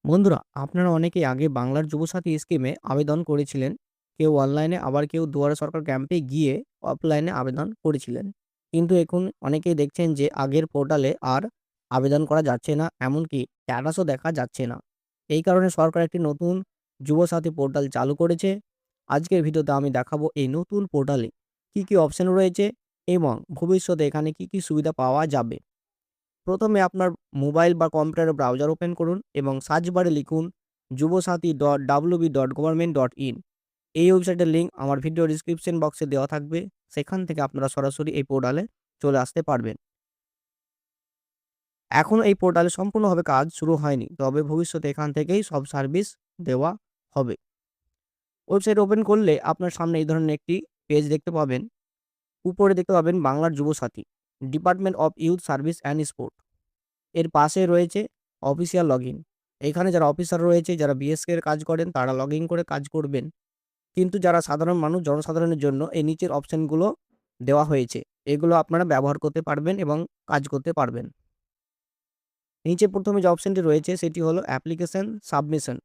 বন্ধুরা, আপনারা অনেকেই আগে বাংলার যুবসাথী স্কিমে আবেদন করেছিলেন। কেউ অনলাইনে, আবার কেউ দুয়ারে সরকার ক্যাম্পে গিয়ে অফলাইনে আবেদন করেছিলেন। কিন্তু এখন অনেকেই দেখছেন যে আগের পোর্টালে আর আবেদন করা যাচ্ছে না, এমনকি স্ট্যাটাসও দেখা যাচ্ছে না। এই কারণে সরকার একটি নতুন যুবসাথী পোর্টাল চালু করেছে। আজকের ভিডিওতে আমি দেখাবো এই নতুন পোর্টালে কি অপশন রয়েছে এবং ভবিষ্যতে এখানে কি সুবিধা পাওয়া যাবে। প্রথমে আপনার মোবাইল বা কম্পিউটারের ব্রাউজার ওপেন করুন এবং সার্চ বারে লিখুন jubosati.wb.government.in। এই ওয়েবসাইটের লিঙ্ক আমার ভিডিও ডিসক্রিপশন বক্সে দেওয়া থাকবে। সেখান থেকে আপনারা সরাসরি এই পোর্টালে চলে আসতে পারবেন। এখনো এই পোর্টালে সম্পূর্ণভাবে কাজ শুরু হয়নি, তবে ভবিষ্যতে এখান থেকেই সব সার্ভিস দেওয়া হবে। ওয়েবসাইট ওপেন করলে আপনার সামনে এই ধরনের একটি পেজ দেখতে পাবেন। উপরে দেখতে পাবেন বাংলার Yuvasathi, department of youth service and sport. এর পাশে রয়েছে অফিসিয়াল লগইন। এখানে যারা অফিসার রয়েছে, যারা বিএসকে এর কাজ করেন, তারা লগইন করে কাজ করবেন। কিন্তু যারা সাধারণ মানুষ, জনসাধারণের জন্য এই নিচের অপশনগুলো দেওয়া হয়েছে। এগুলো আপনারা ব্যবহার করতে পারবেন এবং কাজ করতে পারবেন। নিচে প্রথমে যে অপশনটি রয়েছে সেটি হলো অ্যাপ্লিকেশন সাবমিশন।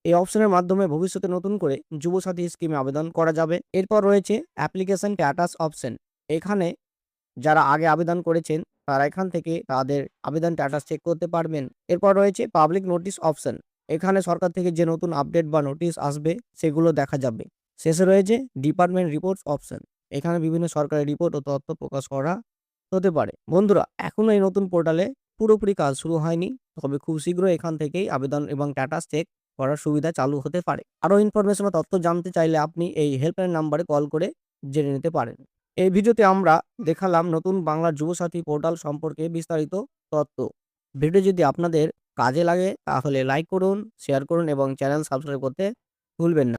এই অপশনের মাধ্যমে ভবিষ্যতে নতুন করে যুবসাথী স্কিমে আবেদন করা যাবে। এরপর রয়েছে অ্যাপ্লিকেশন স্ট্যাটাস অপশন। এখানে যারা আগে আবেদন করেছেন তারা এখান থেকে তাদের আবেদন স্ট্যাটাস চেক করতে পারবেন। এরপর রয়েছে পাবলিক নোটিশ অপশন। এখানে সরকার থেকে যে নতুন আপডেট বা নোটিশ আসবে সেগুলো দেখা যাবে। শেষে রয়েছে ডিপার্টমেন্ট রিপোর্টস অপশন। এখানে বিভিন্ন সরকারি রিপোর্ট ও তথ্য প্রকাশ করা হতে পারে। বন্ধুরা, এখনো এই নতুন পোর্টালে পুরোপুরি কাজ শুরু হয়নি, তবে খুব শীঘ্রই এখান থেকেই আবেদন এবং স্ট্যাটাস চেক করার সুবিধা চালু হতে পারে। আরও ইনফরমেশন বা তথ্য জানতে চাইলে আপনি এই হেল্পলাইন নাম্বারে কল করে জেনে নিতে পারেন। এই ভিডিওতে আমরা দেখালাম নতুন বাংলা যুবসাথী পোর্টাল সম্পর্কে বিস্তারিত তথ্য। ভিডিও যদি আপনাদের কাজে লাগে তাহলে লাইক করুন, শেয়ার করুন এবং চ্যানেল সাবস্ক্রাইব করতে ভুলবেন না।